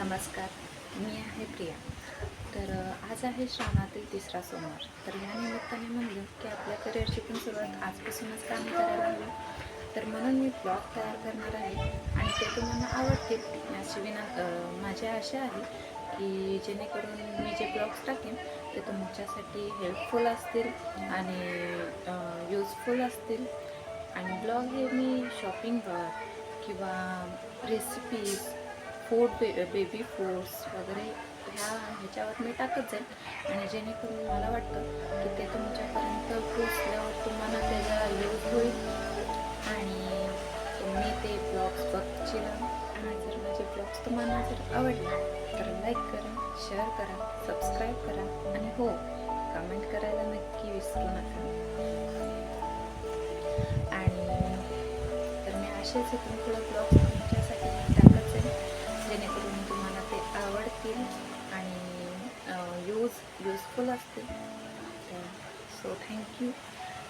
नमस्कार, मी आहे प्रिया. तर आज आहे श्रावणातील तिसरा सोमवार. तर या निमित्ताने म्हणलं की आपल्या करिअरची पण सुरुवात आजपासूनच काम करायला हवी. तर म्हणून मी ब्लॉग तयार करणार आहे आणि ते तुम्हाला आवडतील याची माझी आशा आहे की जेणेकरून मी जे ब्लॉग्स टाकेन ते तुमच्यासाठी हेल्पफुल असतील आणि यूजफुल असतील. आणि ब्लॉग हे मी शॉपिंग ब्लॉग किंवा रेसिपीज बेबी फूड्स वगैरे ह्याच्यावर मी टाकत जाईल आणि जेणेकरून मला वाटतं की ते तुमच्यापर्यंत पोचल्यावर तुम्हाला त्याचा यूज होईल आणि तुम्ही ते ब्लॉग्स बघशील. आणि जर माझे ब्लॉग्स तुम्हाला जर आवडले तर लाईक करा, शेअर करा, सबस्क्राईब करा आणि हो, कमेंट करायला नक्की विसरू नका. आणि तर मी असेच इथून पुढे ब्लॉग्स तुमच्यासाठी टाकत जाईल जेणेकरून तुम्हाला ते आवडतील आणि युजफुल असतील. तर सो थँक्यू.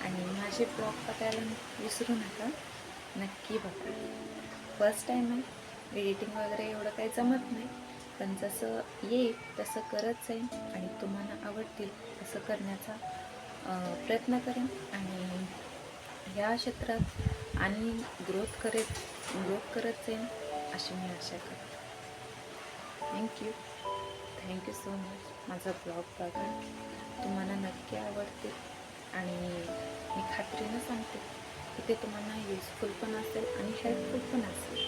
आणि माझे ब्लॉग बघायला विसरू नका, नक्की बघा. फर्स्ट टाईम आहे, एडिटिंग वगैरे एवढं काही जमत नाही, पण जसं येईल तसं करत जाईन आणि तुम्हाला आवडतील तसं करण्याचा प्रयत्न करेन आणि ह्या क्षेत्रात आणि ग्रोथ करत जाईन अशी मी आशा करते. Thank you so much. माझा ब्लॉग बघा, तुम्हाला नक्की आवडतील आणि मी खात्रीनं सांगते की ते तुम्हाला युजफुल पण असेल आणि हेल्पफुल पण असेल.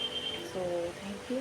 So thank you.